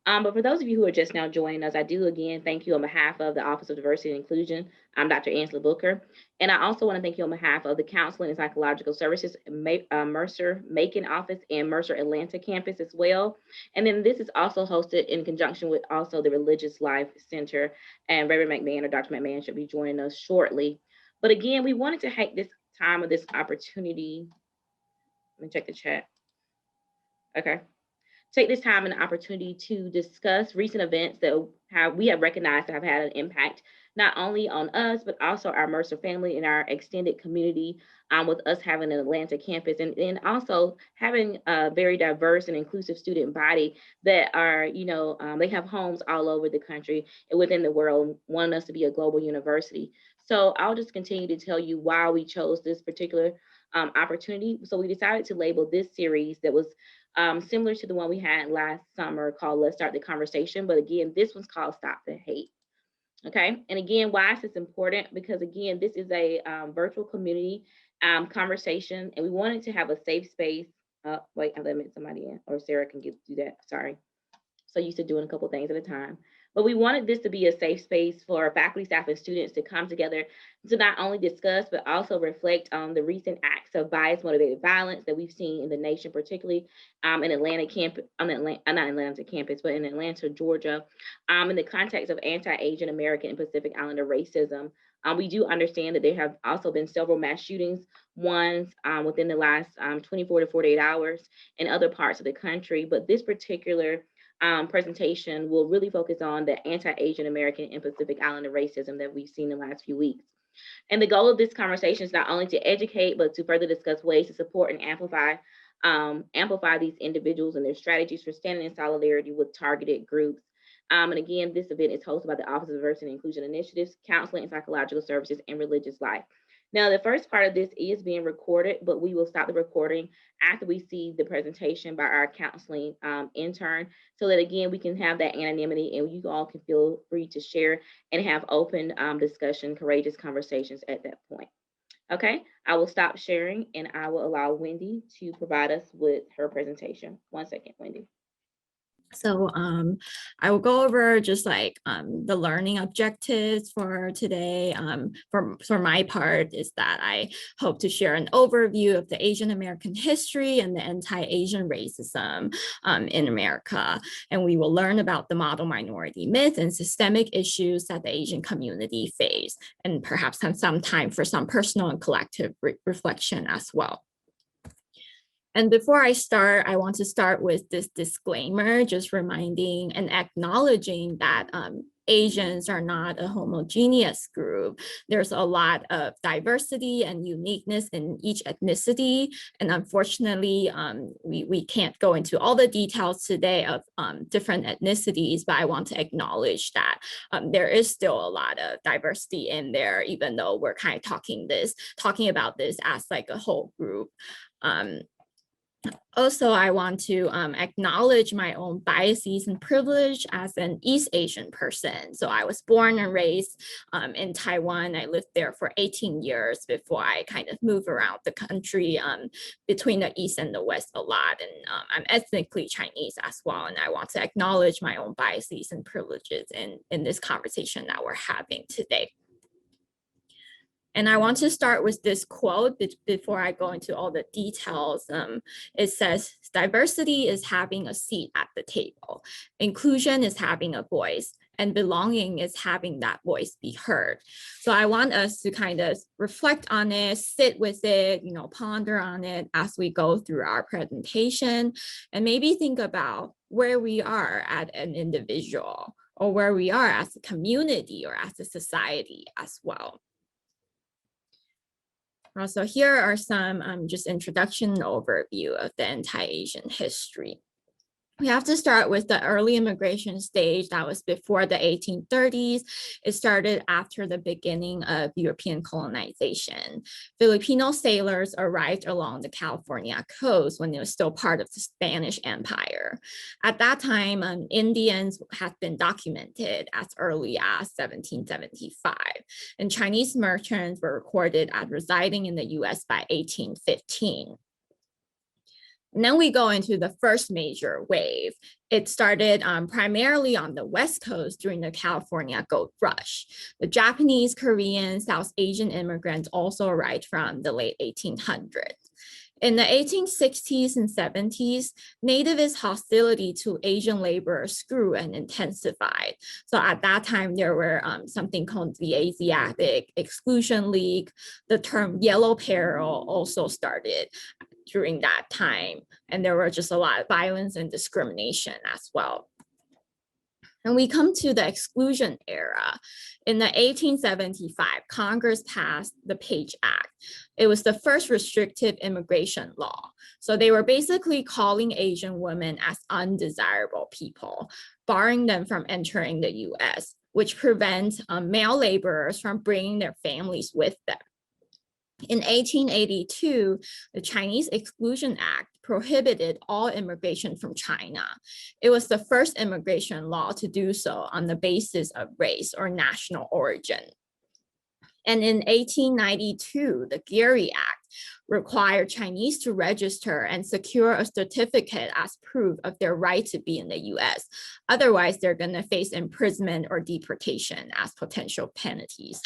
But for those of you who are just now joining us, I do again thank you on behalf of the Office of Diversity and Inclusion. I'm Dr. Angela Booker. And I also want to thank you on behalf of the Counseling and Psychological Services Mercer Macon office and Mercer Atlanta campus as well. And then this is also hosted in conjunction with also the Religious Life Center. And Reverend McMahon or Dr. McMahon should be joining us shortly. But again, we wanted to take this time of this opportunity. Let me check the chat. Okay. Take this time and opportunity to discuss recent events that we have recognized to have had an impact not only on us but also our Mercer family and our extended community, with us having an Atlanta campus and also having a very diverse and inclusive student body that are, they have homes all over the country and within the world, wanting us to be a global university. So I'll just continue to tell you why we chose this particular opportunity. So we decided to label this series that was similar to the one we had last summer called Let's Start the Conversation. But again, this one's called Stop the Hate. Okay. And again, why is this important? Because again, this is a virtual community conversation, and we wanted to have a safe space. Wait, I let somebody in, or Sarah can do that. Sorry. So used to doing a couple things at a time. But we wanted this to be a safe space for faculty, staff, and students to come together to not only discuss, but also reflect on the recent acts of bias motivated violence that we've seen in the nation, particularly in Atlanta campus, not Atlanta campus, but in Atlanta, Georgia, in the context of anti-Asian American and Pacific Islander racism. We do understand that there have also been several mass shootings, ones within the last 24 to 48 hours in other parts of the country. But this particular presentation will really focus on the anti-Asian American and Pacific Islander racism that we've seen in the last few weeks. And the goal of this conversation is not only to educate, but to further discuss ways to support and amplify these individuals and their strategies for standing in solidarity with targeted groups. And again, this event is hosted by the Office of Diversity and Inclusion Initiatives, Counseling and Psychological Services, and Religious Life. Now, the first part of this is being recorded, but we will stop the recording after we see the presentation by our counseling intern, so that again, we can have that anonymity and you all can feel free to share and have open discussion, courageous conversations at that point. Okay, I will stop sharing and I will allow Wendy to provide us with her presentation. 1 second, Wendy. So I will go over just like the learning objectives for today. For my part is that I hope to share an overview of the Asian American history and the anti-Asian racism in America. And we will learn about the model minority myth and systemic issues that the Asian community face, and perhaps have some time for some personal and collective reflection as well. And before I start, I want to start with this disclaimer, just reminding and acknowledging that Asians are not a homogeneous group. There's a lot of diversity and uniqueness in each ethnicity. And unfortunately, we can't go into all the details today of different ethnicities, but I want to acknowledge that there is still a lot of diversity in there, even though we're kind of talking about this as like a whole group. Also, I want to acknowledge my own biases and privilege as an East Asian person. So I was born and raised in Taiwan. I lived there for 18 years before I kind of moved around the country between the East and the West a lot. And I'm ethnically Chinese as well. And I want to acknowledge my own biases and privileges in this conversation that we're having today. And I want to start with this quote before I go into all the details. It says, diversity is having a seat at the table. Inclusion is having a voice, and belonging is having that voice be heard. So I want us to kind of reflect on it, sit with it, ponder on it as we go through our presentation, and maybe think about where we are as an individual, or where we are as a community or as a society as well. So here are some just introduction and overview of the anti-Asian history. We have to start with the early immigration stage that was before the 1830s. It started after the beginning of European colonization. Filipino sailors arrived along the California coast when it was still part of the Spanish Empire. At that time, Indians had been documented as early as 1775, and Chinese merchants were recorded as residing in the US by 1815. And then we go into the first major wave. It started primarily on the West Coast during the California Gold Rush. The Japanese, Korean, South Asian immigrants also arrived from the late 1800s. In the 1860s and 70s, nativist hostility to Asian laborers grew and intensified. So at that time, there were something called the Asiatic Exclusion League. The term yellow peril also started during that time. And there were just a lot of violence and discrimination as well. And we come to the exclusion era. In the 1875, Congress passed the Page Act. It was the first restrictive immigration law. So they were basically calling Asian women as undesirable people, barring them from entering the US, which prevents male laborers from bringing their families with them. In 1882, the Chinese Exclusion Act prohibited all immigration from China. It was the first immigration law to do so on the basis of race or national origin. And in 1892, the Geary Act required Chinese to register and secure a certificate as proof of their right to be in the US. Otherwise, they're going to face imprisonment or deportation as potential penalties.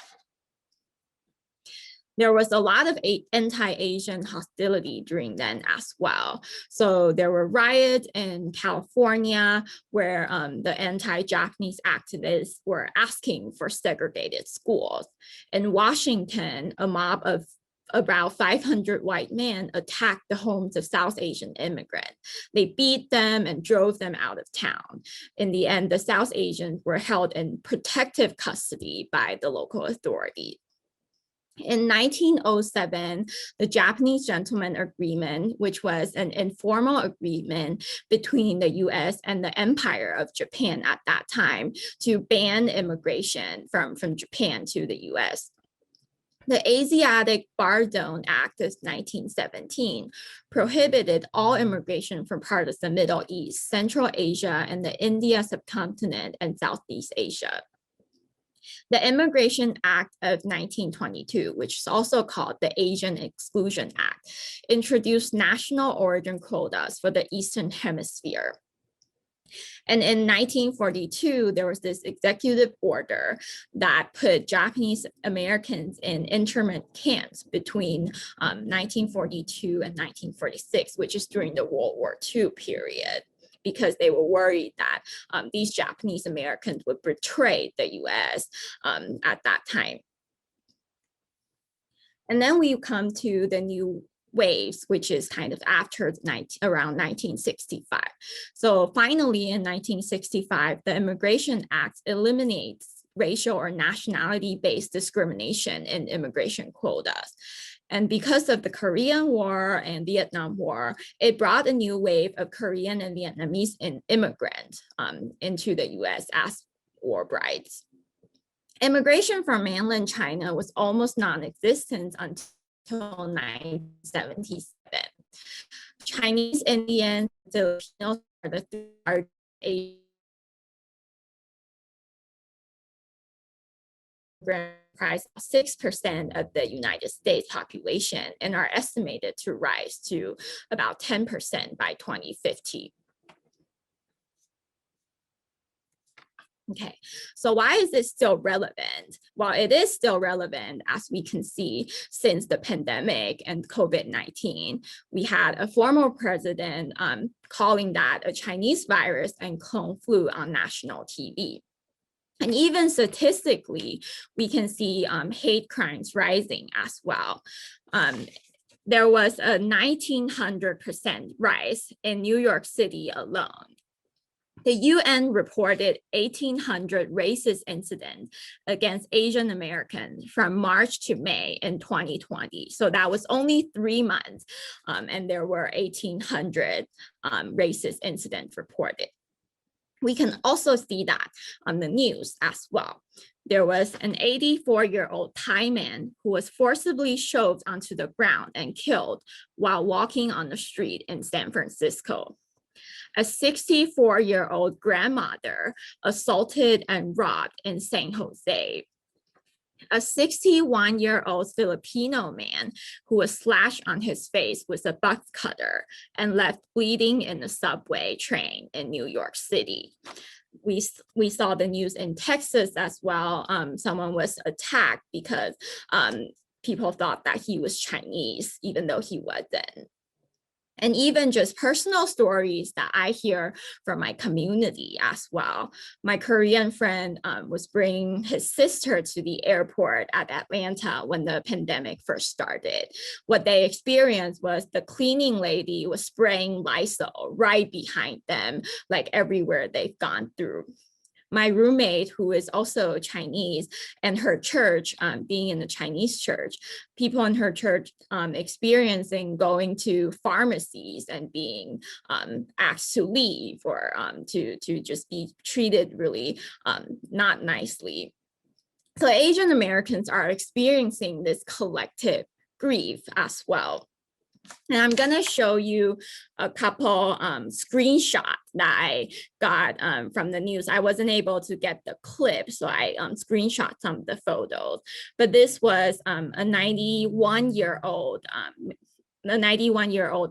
There was a lot of anti-Asian hostility during then as well. So there were riots in California where the anti-Japanese activists were asking for segregated schools. In Washington, a mob of about 500 white men attacked the homes of South Asian immigrants. They beat them and drove them out of town. In the end, the South Asians were held in protective custody by the local authorities. In 1907, the Japanese Gentleman Agreement, which was an informal agreement between the US and the Empire of Japan at that time to ban immigration from Japan to the US. The Asiatic Pardon Act of 1917 prohibited all immigration from parts of the Middle East, Central Asia, and the India subcontinent and Southeast Asia. The Immigration Act of 1922, which is also called the Asian Exclusion Act, introduced national origin quotas for the Eastern Hemisphere. And in 1942, there was this executive order that put Japanese Americans in internment camps between 1942 and 1946, which is during the World War II period, because they were worried that these Japanese Americans would betray the US at that time. And then we come to the new waves, which is kind of after around 1965. So finally in 1965, the Immigration Act eliminates racial or nationality-based discrimination in immigration quotas. And because of the Korean War and Vietnam War, it brought a new wave of Korean and Vietnamese immigrants into the US as war brides. Immigration from mainland China was almost non-existent until 1977. Chinese, Indian, Filipinos are the third Asian comprise 6% of the United States population and are estimated to rise to about 10% by 2050. Okay, so why is it still relevant? Well, it is still relevant, as we can see, since the pandemic and COVID-19. We had a former president calling that a Chinese virus and clone flu on national TV. And even statistically, we can see hate crimes rising as well. There was a 1900% rise in New York City alone. The UN reported 1,800 racist incidents against Asian Americans from March to May in 2020. So that was only 3 months, and there were 1,800 racist incidents reported. We can also see that on the news as well. There was an 84-year-old Thai man who was forcibly shoved onto the ground and killed while walking on the street in San Francisco. A 64-year-old grandmother assaulted and robbed in San Jose. A 61-year-old Filipino man who was slashed on his face with a box cutter and left bleeding in the subway train in New York City. We saw the news in Texas as well. Someone was attacked because people thought that he was Chinese, even though he wasn't. And even just personal stories that I hear from my community as well. My Korean friend was bringing his sister to the airport at Atlanta when the pandemic first started. What they experienced was the cleaning lady was spraying Lysol right behind them, like everywhere they've gone through. My roommate, who is also Chinese, and her church, being in the Chinese church, people in her church experiencing going to pharmacies and being asked to leave or to just be treated really not nicely. So Asian Americans are experiencing this collective grief as well. And I'm gonna show you a couple screenshots that I got from the news. I wasn't able to get the clip, so I screenshot some of the photos. But this was a 91-year-old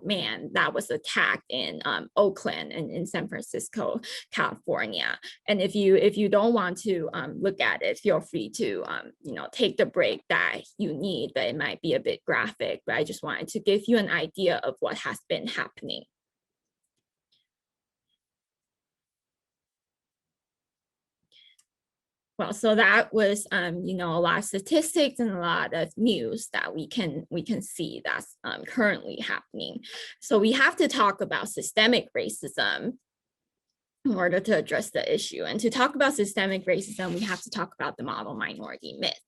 man that was attacked in Oakland and in San Francisco, California. And if you don't want to look at it, feel free to take the break that you need, but it might be a bit graphic, but I just wanted to give you an idea of what has been happening. Well, so that was, a lot of statistics and a lot of news that we can see that's currently happening. So we have to talk about systemic racism in order to address the issue. And to talk about systemic racism, we have to talk about the model minority myth.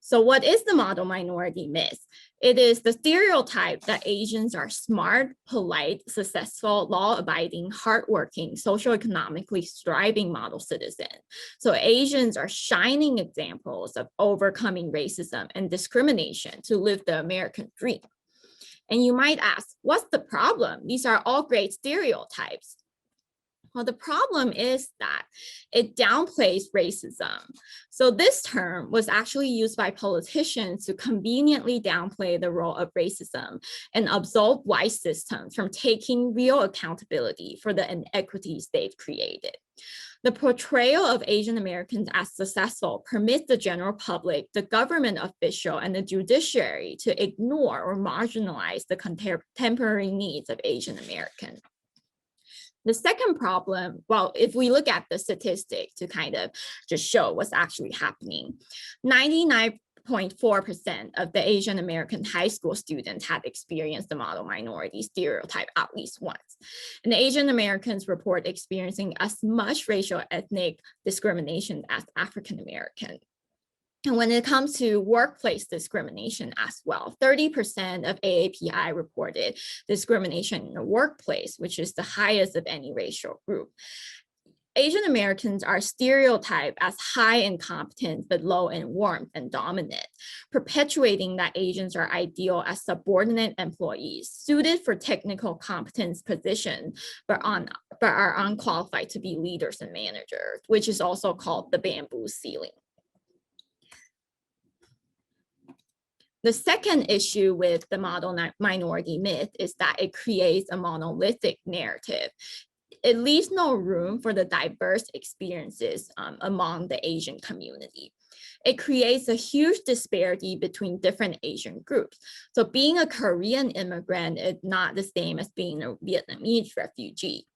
So what is the model minority myth? It is the stereotype that Asians are smart, polite, successful, law-abiding, hardworking, socioeconomically thriving model citizens. So Asians are shining examples of overcoming racism and discrimination to live the American dream. And you might ask, what's the problem? These are all great stereotypes. Well, the problem is that it downplays racism. So this term was actually used by politicians to conveniently downplay the role of racism and absolve white systems from taking real accountability for the inequities they've created. The portrayal of Asian Americans as successful permits the general public, the government official, and the judiciary to ignore or marginalize the contemporary needs of Asian Americans. The second problem, well, if we look at the statistics to kind of just show what's actually happening, 99.4% of the Asian American high school students had experienced the model minority stereotype at least once. And Asian Americans report experiencing as much racial ethnic discrimination as African Americans. And when it comes to workplace discrimination as well, 30% of AAPI reported discrimination in the workplace, which is the highest of any racial group. Asian Americans are stereotyped as high in competence, but low in warmth and dominant, perpetuating that Asians are ideal as subordinate employees, suited for technical competence positions, but are unqualified to be leaders and managers, which is also called the bamboo ceiling. The second issue with the model minority myth is that it creates a monolithic narrative. It leaves no room for the diverse experiences among the Asian community. It creates a huge disparity between different Asian groups. So being a Korean immigrant is not the same as being a Vietnamese refugee.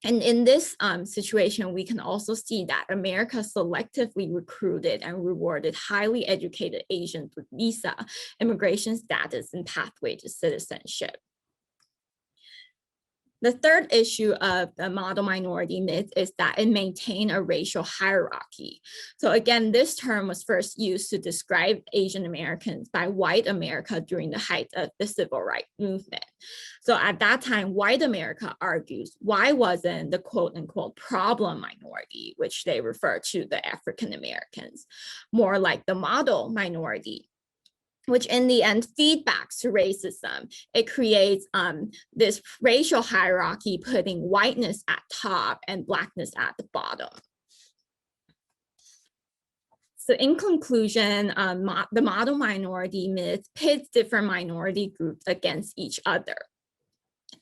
And in this situation, we can also see that America selectively recruited and rewarded highly educated Asians with visa, immigration status, and pathway to citizenship. The third issue of the model minority myth is that it maintained a racial hierarchy. So again, this term was first used to describe Asian Americans by white America during the height of the civil rights movement. So at that time, white America argues, why wasn't the quote unquote problem minority, which they refer to the African Americans, more like the model minority, which in the end feedbacks to racism. It creates this racial hierarchy, putting whiteness at top and blackness at the bottom. So in conclusion, the model minority myth pits different minority groups against each other.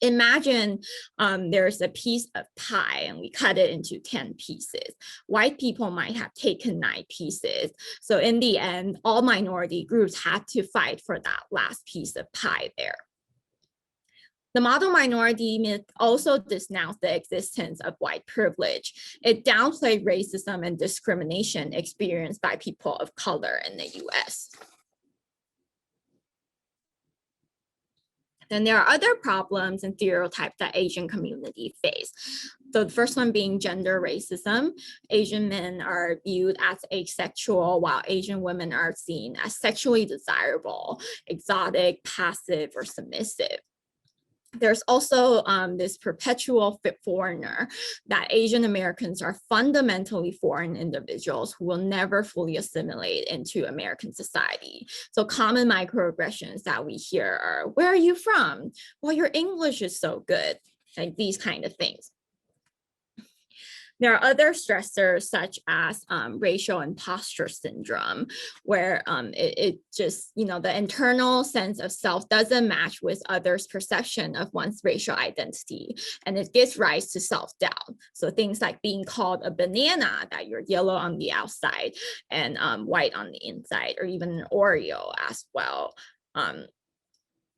Imagine there's a piece of pie and we cut it into 10 pieces. White people might have taken 9 pieces. So in the end, all minority groups had to fight for that last piece of pie there. The model minority myth also denounced the existence of white privilege. It downplayed racism and discrimination experienced by people of color in the US. Then there are other problems and stereotypes that Asian community face. So the first one being gender racism. Asian men are viewed as asexual, while Asian women are seen as sexually desirable, exotic, passive, or submissive. There's also this perpetual foreigner, that Asian Americans are fundamentally foreign individuals who will never fully assimilate into American society. So common microaggressions that we hear are, where are you from? Well, your English is so good, like these kind of things. There are other stressors such as racial imposter syndrome, where it just, the internal sense of self doesn't match with others' perception of one's racial identity, and it gives rise to self-doubt. So things like being called a banana, that you're yellow on the outside and white on the inside, or even an Oreo as well.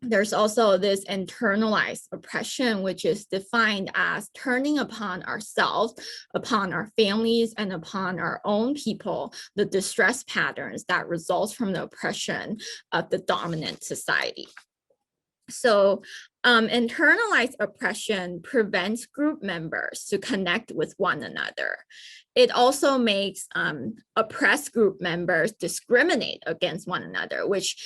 There's also this internalized oppression, which is defined as turning upon ourselves, upon our families, and upon our own people, the distress patterns that results from the oppression of the dominant society. So internalized oppression prevents group members to connect with one another. It also makes oppressed group members discriminate against one another, which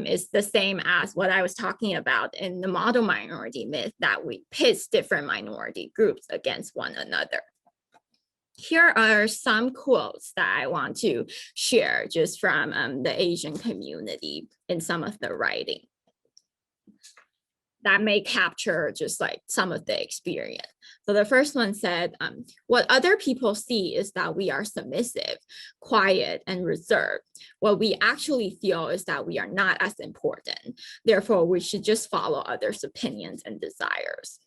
is the same as what I was talking about in the model minority myth, that we pit different minority groups against one another. Here are some quotes that I want to share just from the Asian community in some of the writing that may capture just like some of the experience. So the first one said, what other people see is that we are submissive, quiet, and reserved. What we actually feel is that we are not as important. Therefore, we should just follow others' opinions and desires.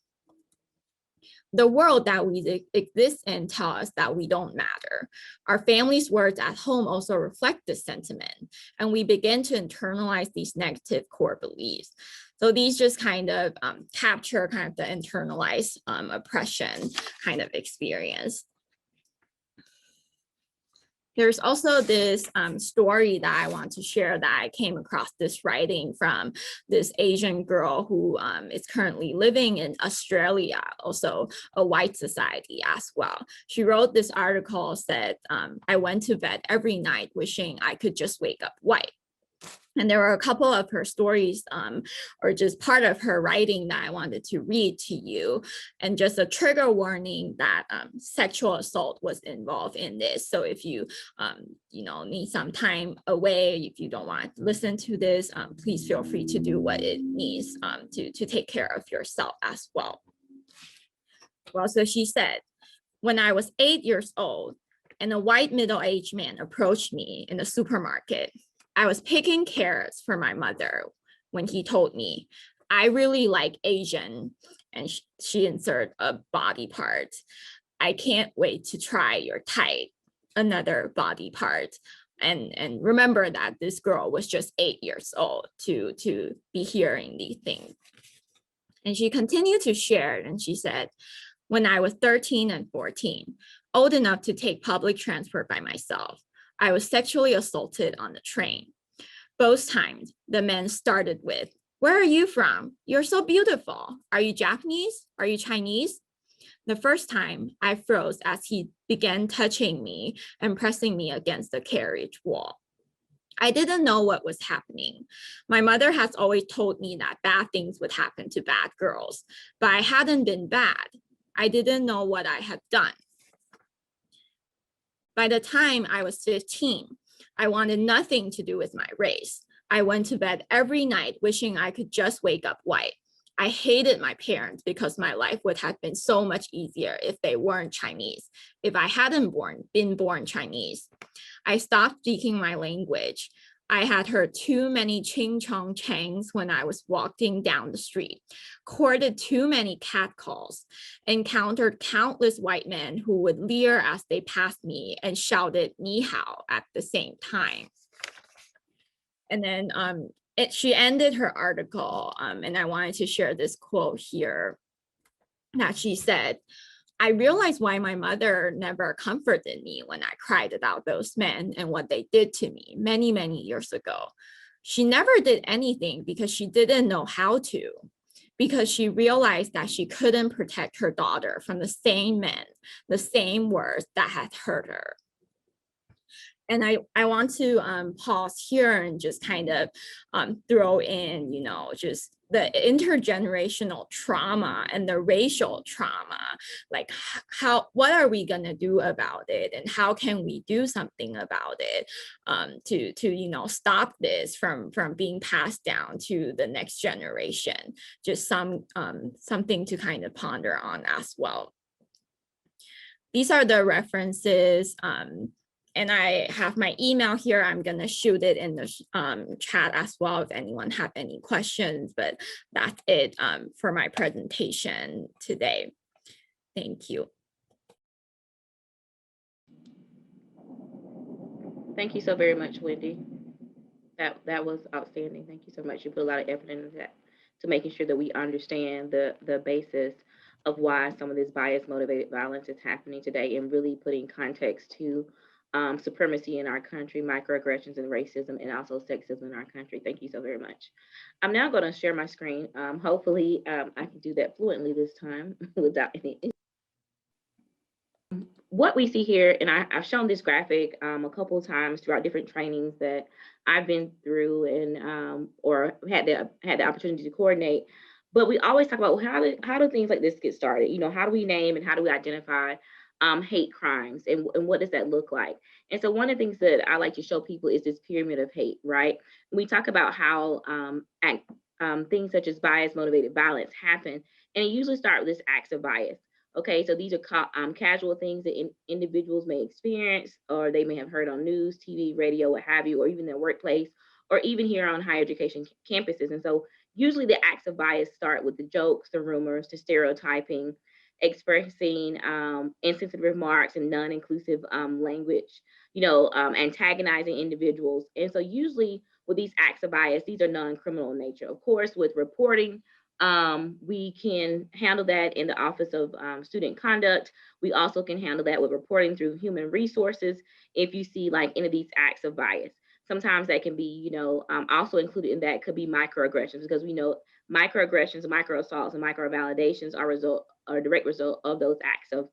The world that we exist in tell us that we don't matter. Our family's words at home also reflect this sentiment, and we begin to internalize these negative core beliefs. So these just kind of capture kind of the internalized oppression kind of experience. There's also this story that I want to share that I came across this writing from this Asian girl who is currently living in Australia, also a white society as well. She wrote this article, said, I went to bed every night wishing I could just wake up white. And there were a couple of her stories or just part of her writing that I wanted to read to you, and just a trigger warning that sexual assault was involved in this. So if you, need some time away, if you don't want to listen to this, please feel free to do what it needs to take care of yourself as well. Well, so she said, when I was 8 years old and a white middle-aged man approached me in the supermarket, I was picking carrots for my mother when he told me, I really like Asian, and she inserted a body part. I can't wait to try your type, another body part. And remember that this girl was just 8 years old to be hearing these things. And she continued to share, and she said, when I was 13 and 14, old enough to take public transport by myself, I was sexually assaulted on the train. Both times, the men started with, where are you from? You're so beautiful. Are you Japanese? Are you Chinese? The first time, I froze as he began touching me and pressing me against the carriage wall. I didn't know what was happening. My mother has always told me that bad things would happen to bad girls, but I hadn't been bad. I didn't know what I had done. By the time I was 15, I wanted nothing to do with my race. I went to bed every night wishing I could just wake up white. I hated my parents because my life would have been so much easier if they weren't Chinese, if I hadn't been born Chinese. I stopped speaking my language. I had heard too many ching chong changs when I was walking down the street, courted too many catcalls, encountered countless white men who would leer as they passed me and shouted ni hao at the same time. And then she ended her article, and I wanted to share this quote here that she said, "I realized why my mother never comforted me when I cried about those men and what they did to me many, many years ago. She never did anything because she didn't know how to, because she realized that she couldn't protect her daughter from the same men, the same words that had hurt her." And I want to pause here and just kind of throw in, just the intergenerational trauma and the racial trauma, like what are we gonna do about it, and how can we do something about it to stop this from being passed down to the next generation. Just something to kind of ponder on as well. These are the references. And I have my email here. I'm going to shoot it in the chat as well if anyone have any questions, but that's it for my presentation today. Thank you. Thank you so very much, Wendy. That was outstanding. Thank you so much. You put a lot of effort into that, to making sure that we understand the basis of why some of this bias motivated violence is happening today, and really putting context to supremacy in our country, microaggressions and racism, and also sexism in our country. Thank you so very much. I'm now going to share my screen. Hopefully, I can do that fluently this time without any. What we see here, and I've shown this graphic a couple of times throughout different trainings that I've been through and or had the opportunity to coordinate. But we always talk about, well, how do things like this get started? How do we name and how do we identify hate crimes, and what does that look like? And so one of the things that I like to show people is this pyramid of hate, right? We talk about how things such as bias motivated violence happen, and it usually starts with this acts of bias. Okay, so these are casual things that individuals may experience, or they may have heard on news, TV, radio, what have you, or even their workplace, or even here on higher education campuses. And so usually the acts of bias start with the jokes, the rumors, the stereotyping, expressing insensitive remarks and non-inclusive language, antagonizing individuals. And so usually with these acts of bias, these are non-criminal in nature. Of course, with reporting, we can handle that in the Office of Student Conduct. We also can handle that with reporting through human resources if you see like any of these acts of bias. Sometimes that can be, also included in that could be microaggressions, because we know microaggressions, micro assaults, and micro validations are a direct result of those acts of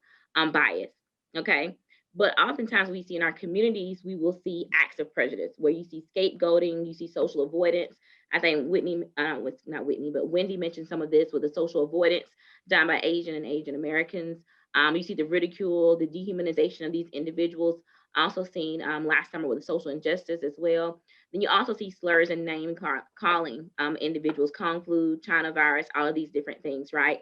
bias. Okay. But oftentimes we see in our communities, we will see acts of prejudice where you see scapegoating, you see social avoidance. I think Wendy mentioned some of this with the social avoidance done by Asian and Asian Americans. You see the ridicule, the dehumanization of these individuals, also seen last summer with the social injustice as well. Then you also see slurs and name calling individuals, Kung flu, China virus, all of these different things, right?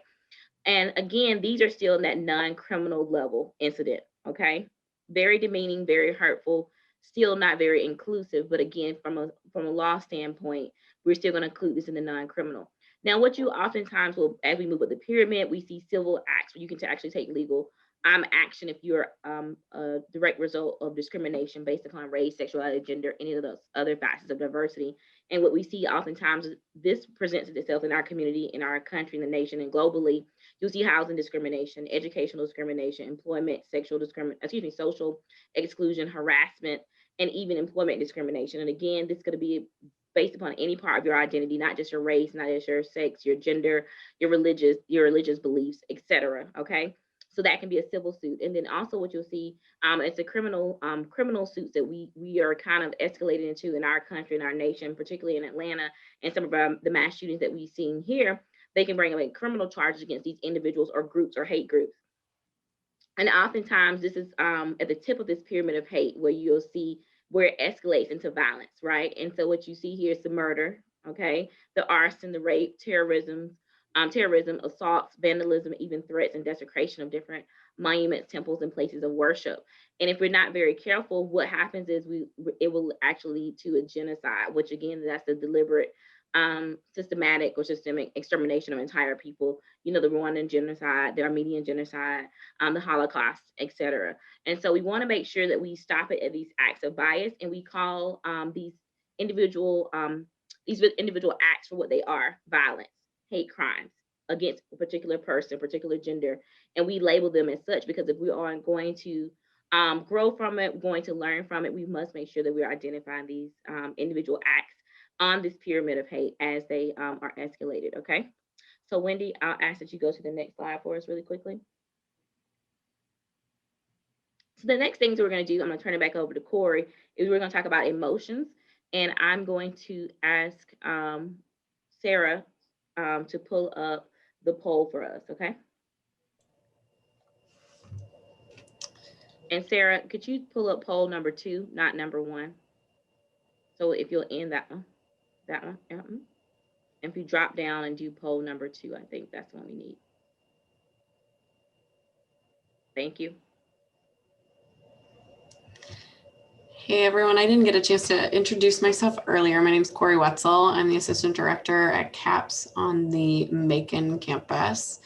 And again, these are still in that non-criminal level incident, okay? Very demeaning, very hurtful, still not very inclusive. But again, from a law standpoint, we're still going to include this in the non-criminal. Now, what you oftentimes will, as we move up the pyramid, we see civil acts where you can actually take legal action if you're a direct result of discrimination based upon race, sexuality, gender, any of those other facets of diversity. And what we see oftentimes, this presents itself in our community, in our country, in the nation, and globally. You'll see housing discrimination, educational discrimination, employment, social exclusion, harassment, and even employment discrimination. And again, this could be based upon any part of your identity, not just your race, not just your sex, your gender, your religious beliefs, etc. Okay. So that can be a civil suit. And then also what you'll see, it's a criminal suits that we are kind of escalating into in our country, in our nation, particularly in Atlanta, and some of the mass shootings that we've seen here. They can bring away criminal charges against these individuals or groups or hate groups. And oftentimes this is at the tip of this pyramid of hate where you'll see where it escalates into violence, right? And so what you see here is the murder, okay? The arson, the rape, terrorism, terrorism, assaults, vandalism, even threats and desecration of different monuments, temples, and places of worship. And if we're not very careful, what happens is it will actually lead to a genocide, which again, that's a deliberate, systematic or systemic extermination of entire people. You know, the Rwandan genocide, the Armenian genocide, the Holocaust, etc. And so we want to make sure that we stop it at these acts of bias, and we call individual these individual acts for what they are: violence, hate crimes against a particular person, particular gender, and we label them as such, because if we are going to grow from it, going to learn from it, we must make sure that we're identifying these individual acts on this pyramid of hate as they are escalated, okay? So Wendy, I'll ask that you go to the next slide for us really quickly. So the next things we're going to do, I'm going to turn it back over to Corey, is we're going to talk about emotions. And I'm going to ask Sarah to pull up the poll for us, okay? And Sarah, could you pull up poll number 2, not number 1? So if you'll end that one. And if you drop down and do poll number 2, I think that's the one we need. Thank you. Hey everyone, I didn't get a chance to introduce myself earlier. My name is Corey Wetzel. I'm the Assistant Director at CAPS on the Macon campus.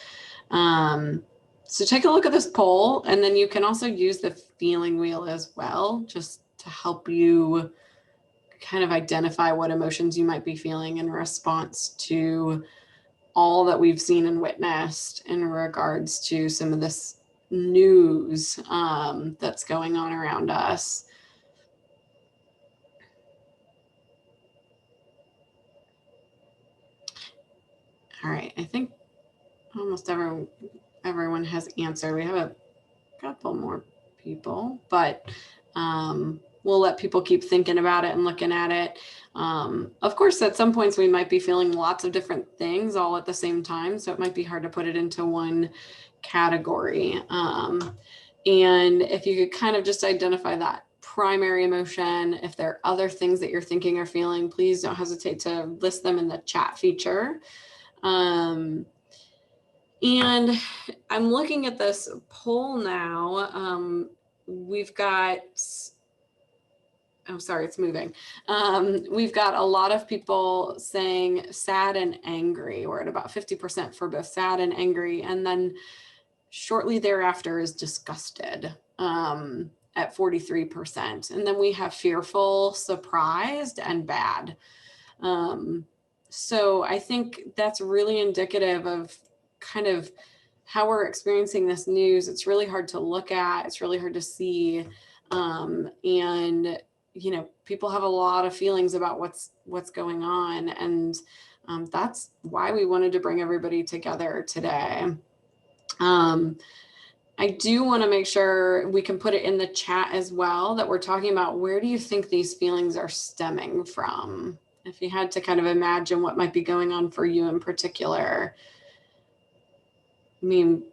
So take a look at this poll, and then you can also use the feeling wheel as well, just to help you kind of identify what emotions you might be feeling in response to all that we've seen and witnessed in regards to some of this news that's going on around us. All right, I think almost everyone has answered. We have a couple more people, but we'll let people keep thinking about it and looking at it. Of course, at some points we might be feeling lots of different things all at the same time, so it might be hard to put it into one category. And if you could kind of just identify that primary emotion, if there are other things that you're thinking or feeling, please don't hesitate to list them in the chat feature. And I'm looking at this poll now. We've got, oh, sorry, it's moving. We've got a lot of people saying sad and angry. We're at about 50% for both sad and angry. And then shortly thereafter is disgusted at 43%. And then we have fearful, surprised, and bad. So I think that's really indicative of kind of how we're experiencing this news. It's really hard to look at. It's really hard to see. And, you know, people have a lot of feelings about what's going on. And that's why we wanted to bring everybody together today. I do want to make sure we can put it in the chat as well, that we're talking about where do you think these feelings are stemming from? If you had to kind of imagine what might be going on for you in particular. I mean,